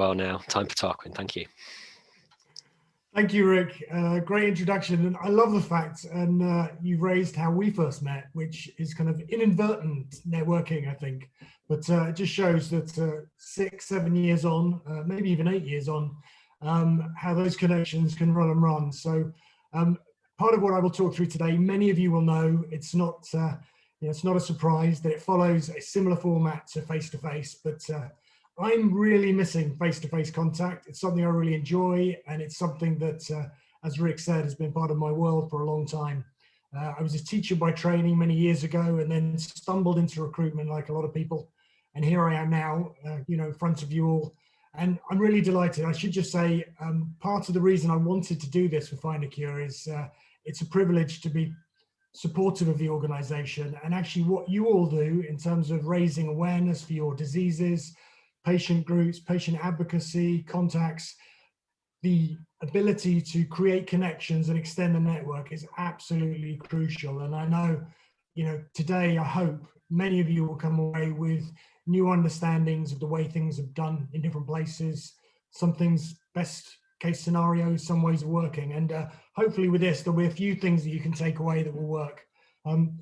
well now. Time for Tarquin. Thank you. Thank you, Rick. Great introduction. And I love the fact, and you've raised how we first met, which is kind of inadvertent networking, I think. But it just shows that 6, 7 years on, maybe even 8 years on, how those connections can run and run. So part of what I will talk through today, many of you will know, it's not, it's not a surprise that it follows a similar format to face-to-face, but I'm really missing face-to-face contact. It's something I really enjoy, and it's something that, as Rick said, has been part of my world for a long time. I was a teacher by training many years ago, and then stumbled into recruitment like a lot of people. And here I am now, in front of you all. And I'm really delighted. I should just say, part of the reason I wanted to do this for Find a Cure is it's a privilege to be supportive of the organization, and actually what you all do in terms of raising awareness for your diseases, patient groups, patient advocacy, contacts, the ability to create connections and extend the network is absolutely crucial. And I know, today I hope many of you will come away with new understandings of the way things are done in different places, some things best case scenarios, some ways of working. And hopefully with this, there'll be a few things that you can take away that will work.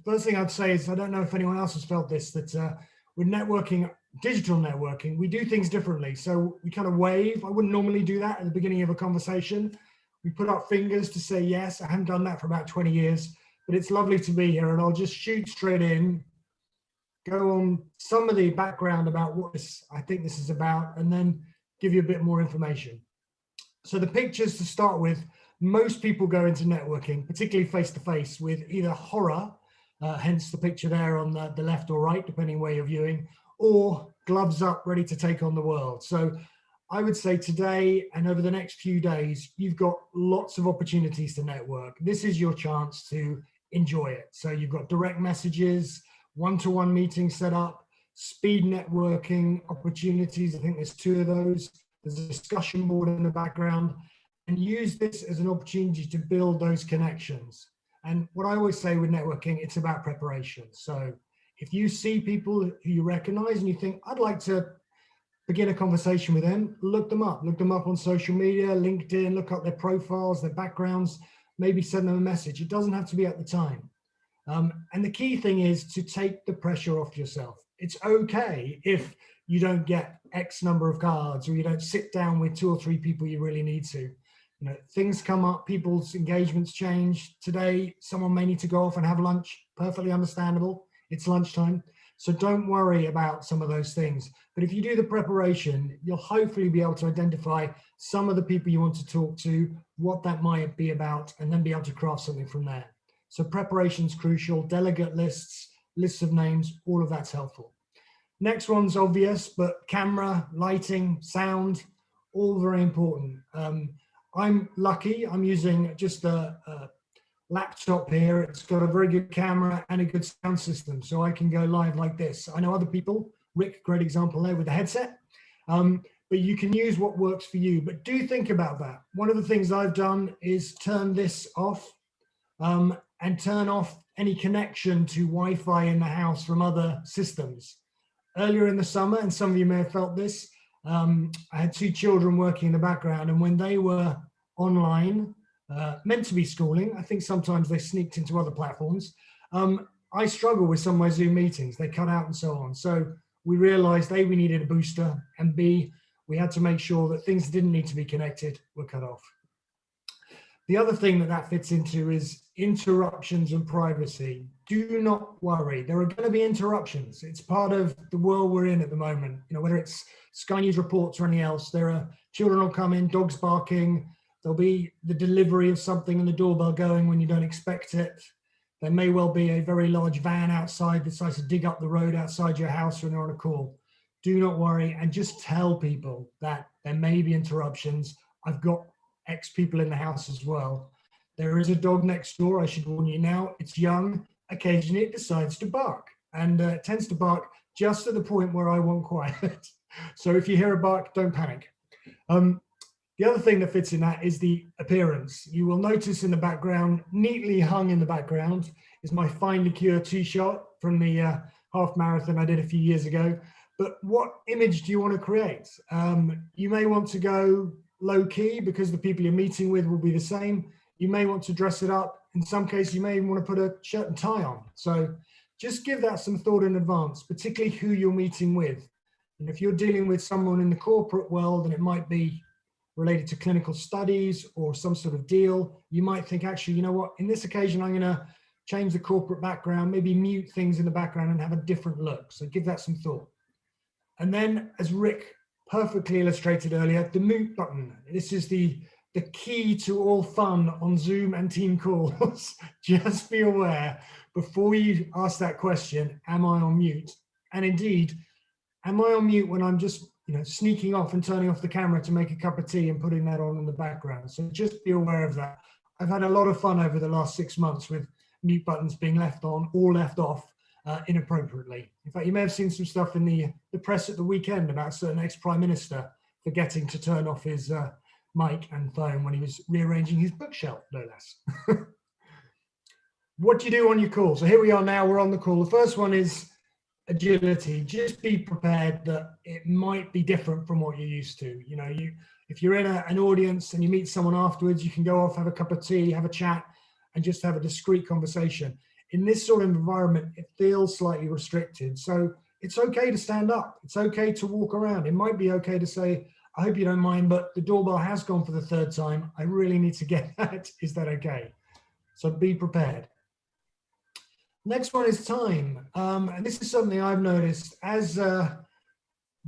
First thing I'd say is, I don't know if anyone else has felt this, that with networking, digital networking, we do things differently. So we kind of wave. I wouldn't normally do that at the beginning of a conversation. We put up fingers to say yes. I haven't done that for about 20 years, but it's lovely to be here, and I'll just shoot straight in, go on some of the background about what I think this is about, and then give you a bit more information. So the pictures to start with, most people go into networking, particularly face-to-face, with either horror, hence the picture there on the left or right, depending where you're viewing, or gloves up, ready to take on the world. So I would say today and over the next few days, you've got lots of opportunities to network. This is your chance to enjoy it. So you've got direct messages, one-to-one meetings set up, speed networking opportunities. I think there's 2 of those. There's a discussion board in the background, and use this as an opportunity to build those connections. And what I always say with networking, it's about preparation. So if you see people who you recognize and you think, I'd like to begin a conversation with them, look them up on social media, LinkedIn, look up their profiles, their backgrounds, maybe send them a message. It doesn't have to be at the time. And the key thing is to take the pressure off yourself. It's okay if you don't get X number of cards, or you don't sit down with 2 or 3 people you really need to. Things come up, people's engagements change. Today, someone may need to go off and have lunch, perfectly understandable. It's lunchtime. So don't worry about some of those things. But if you do the preparation, you'll hopefully be able to identify some of the people you want to talk to, what that might be about, and then be able to craft something from there. So preparation's crucial, delegate lists, lists of names, all of that's helpful. Next one's obvious, but camera, lighting, sound, all very important. I'm lucky, I'm using just a laptop here. It's got a very good camera and a good sound system, so I can go live like this. I know other people, Rick, great example there with the headset, but you can use what works for you. But do think about that. One of the things I've done is turn this off and turn off any connection to Wi-Fi in the house from other systems. Earlier in the summer, and some of you may have felt this, I had 2 children working in the background, and when they were online, meant to be schooling, I think sometimes they sneaked into other platforms, I struggle with some of my Zoom meetings. They cut out and so on. So we realized A, we needed a booster, and B, we had to make sure that things that didn't need to be connected were cut off. The other thing that fits into is interruptions and privacy. Do not worry. There are going to be interruptions. It's part of the world we're in at the moment. Whether it's Sky News reports or anything else, there are children will come in, dogs barking. There'll be the delivery of something and the doorbell going when you don't expect it. There may well be a very large van outside that decides to dig up the road outside your house when they're on a call. Do not worry, and just tell people that there may be interruptions. I've got X people in the house as well. There is a dog next door, I should warn you now. It's young. Occasionally it decides to bark, and it tends to bark just at the point where I want quiet. So if you hear a bark, don't panic. The other thing that fits in that is the appearance. You will notice in the background, neatly hung in the background, is my Find a Cure t-shirt from the half marathon I did a few years ago. but what image do you want to create? You may want to go low key because the people you're meeting with will be the same. You may want to dress it up. In some cases, you may even want to put a shirt and tie on. So just give that some thought in advance, particularly who you're meeting with. And if you're dealing with someone in the corporate world, and it might be related to clinical studies or some sort of deal, you might think, actually, you know what, in this occasion, I'm going to change the corporate background, maybe mute things in the background and have a different look. So give that some thought. And then, as Rick perfectly illustrated earlier, the mute button. This is the key to all fun on Zoom and team calls. Just be aware before you ask that question, am I on mute? And indeed, am I on mute when I'm just sneaking off and turning off the camera to make a cup of tea and putting that on in the background? So just be aware of that. I've had a lot of fun over the last 6 months with mute buttons being left on or left off inappropriately. In fact, you may have seen some stuff in the press at the weekend about a certain ex-prime minister forgetting to turn off his mic and phone when he was rearranging his bookshelf, no less. What do you do on your call? So here we are now, we're on the call. The first one is agility. Just be prepared that it might be different from what you're used to. If you're in an audience and you meet someone afterwards, you can go off, have a cup of tea, have a chat, and just have a discreet conversation. In this sort of environment, it feels slightly restricted. So it's okay to stand up. It's okay to walk around. It might be okay to say, I hope you don't mind, but the doorbell has gone for the 3rd time. I really need to get that. Is that okay? So be prepared. Next one is time. And this is something I've noticed as the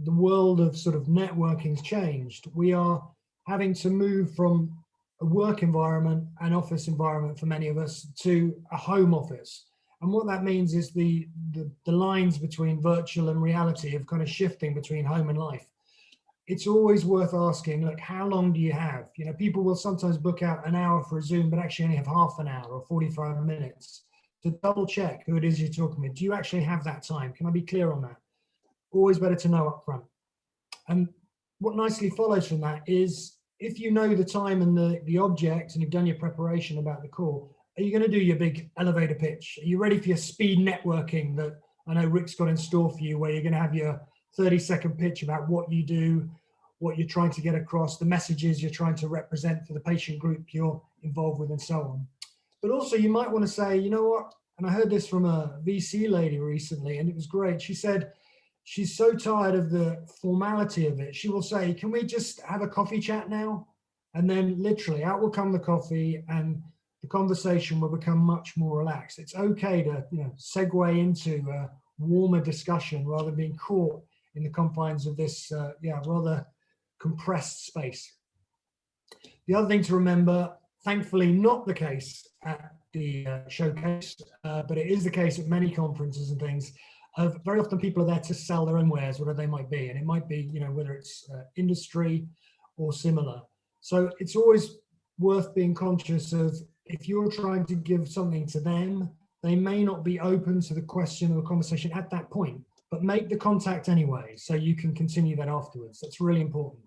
world of sort of networking's changed. We are having to move from a work environment, an office environment for many of us, to a home office. And what that means is the lines between virtual and reality of kind of shifting between home and life. It's always worth asking, look, how long do you have? People will sometimes book out an hour for a Zoom, but actually only have half an hour or 45 minutes. To double check who it is you're talking with. Do you actually have that time? Can I be clear on that? Always better to know up front. And what nicely follows from that is, if you know the time and the object and you've done your preparation about the call, are you going to do your big elevator pitch? Are you ready for your speed networking that I know Rick's got in store for you, where you're going to have your 30-second pitch about what you do, what you're trying to get across, the messages you're trying to represent for the patient group you're involved with, and so on. But also you might want to say, you know what, and I heard this from a VC lady recently, and it was great. She said she's so tired of the formality of it. She will say, can we just have a coffee chat now? And then literally out will come the coffee, and the conversation will become much more relaxed. It's okay to segue into a warmer discussion rather than being caught in the confines of this rather compressed space. The other thing to remember, thankfully not the case at the showcase, but it is the case at many conferences and things, very often people are there to sell their own wares, whatever they might be. And it might be, whether it's industry or similar. So it's always worth being conscious of, if you're trying to give something to them, they may not be open to the question or the conversation at that point, but make the contact anyway, so you can continue that afterwards. That's really important.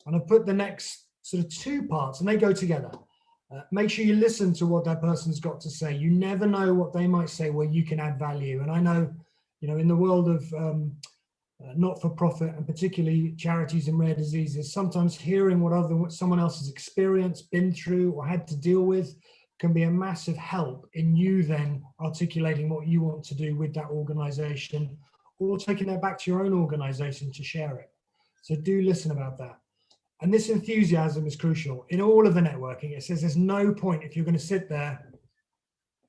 And I've put the next sort of 2 parts, and they go together. Make sure you listen to what that person's got to say. You never know what they might say where you can add value. And I know, in the world of not-for-profit and particularly charities and rare diseases, sometimes hearing what someone else has experienced, been through, or had to deal with can be a massive help in you then articulating what you want to do with that organization, or taking that back to your own organization to share it. So do listen about that. And this enthusiasm is crucial in all of the networking. It says there's no point, if you're going to sit there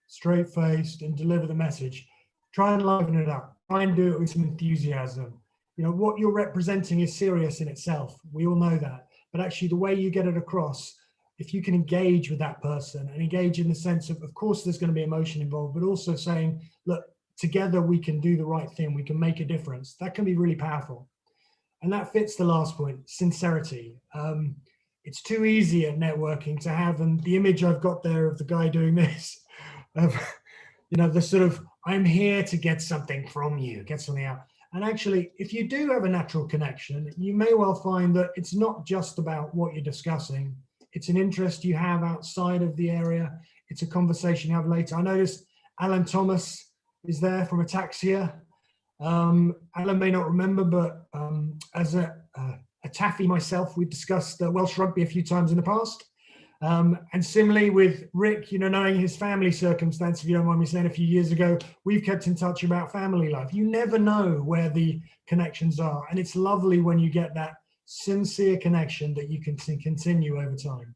straight-faced and deliver the message, try and liven it up. Try and do it with some enthusiasm. What you're representing is serious in itself. We all know that. But actually the way you get it across, if you can engage with that person and engage in the sense of course, there's going to be emotion involved, but also saying, look, together we can do the right thing. We can make a difference. That can be really powerful. And that fits the last point, sincerity. It's too easy at networking to have, and the image I've got there of the guy doing this, the sort of, I'm here to get something from you, get something out. And actually, if you do have a natural connection, you may well find that it's not just about what you're discussing. It's an interest you have outside of the area. It's a conversation you have later. I noticed Alan Thomas is there from Ataxia. Alan may not remember, but as a taffy myself, we've discussed Welsh rugby a few times in the past. And similarly with Rick, you know, knowing his family circumstance, if you don't mind me saying, a few years ago, we've kept in touch about family life. You never know where the connections are. And it's lovely when you get that sincere connection that you can continue over time.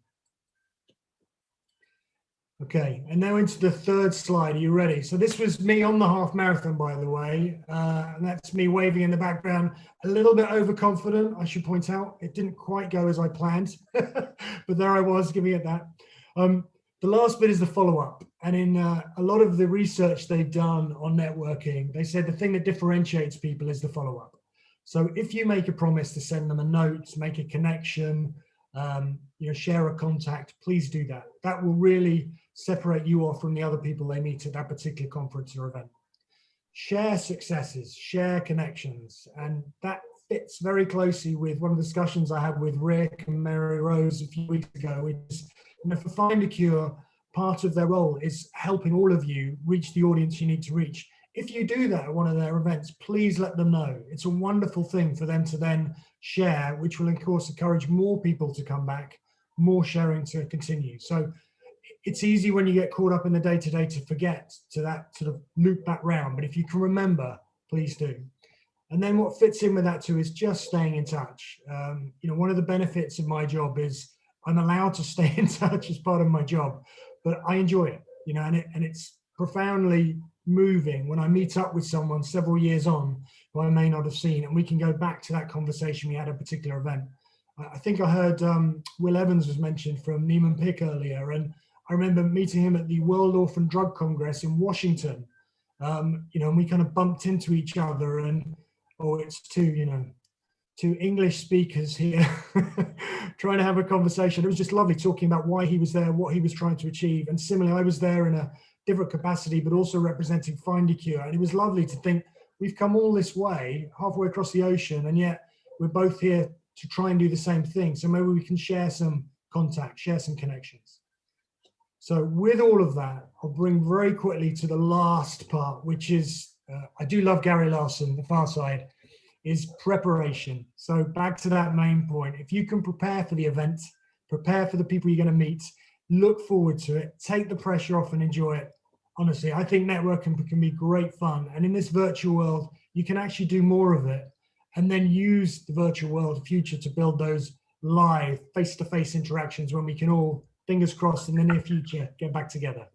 Okay, and now into the third slide. Are you ready? So this was me on the half marathon, by the way. And that's me waving in the background, a little bit overconfident, I should point out. It didn't quite go as I planned, but there I was giving it that. The last bit is the follow-up. And in a lot of the research they've done on networking, they said the thing that differentiates people is the follow-up. So if you make a promise to send them a note, make a connection, you know, share a contact, please do that. That will really separate you off from the other people they meet at that particular conference or event. Share successes, share connections, and that fits very closely with one of the discussions I had with Rick and Mary Rose a few weeks ago, which is, you know, for Find a Cure, part of their role is helping all of you reach the audience you need to reach. If you do that at one of their events, please let them know. It's a wonderful thing for them to then share, which will of course encourage more people to come back, more sharing to continue. So it's easy when you get caught up in the day-to-day to forget to that sort of loop back round. But if you can remember, please do. And then what fits in with that too is just staying in touch. You know, one of the benefits of my job is I'm allowed to stay in touch as part of my job, but I enjoy it, you know, and it's profoundly moving when I meet up with someone several years on who I may not have seen, and we can go back to that conversation we had at a particular event. I think I heard Will Evans was mentioned from Neiman Pick earlier, and I remember meeting him at the World Orphan Drug Congress in Washington. You know, and we kind of bumped into each other, and it's two English speakers here trying to have a conversation. It was just lovely talking about why he was there, what he was trying to achieve. And similarly, I was there in a different capacity, but also representing Find a Cure. And it was lovely to think we've come all this way, halfway across the ocean, and yet we're both here to try and do the same thing. So maybe we can share some contact, share some connections. So with all of that, I'll bring very quickly to the last part, which is, I do love Gary Larson, The Far Side, is preparation. So back to that main point. If you can prepare for the event, prepare for the people you're going to meet, look forward to it, take the pressure off and enjoy it. Honestly, I think networking can be great fun. And in this virtual world, you can actually do more of it and then use the virtual world future to build those live face-to-face interactions when we can all, fingers crossed, in the near future, get back together.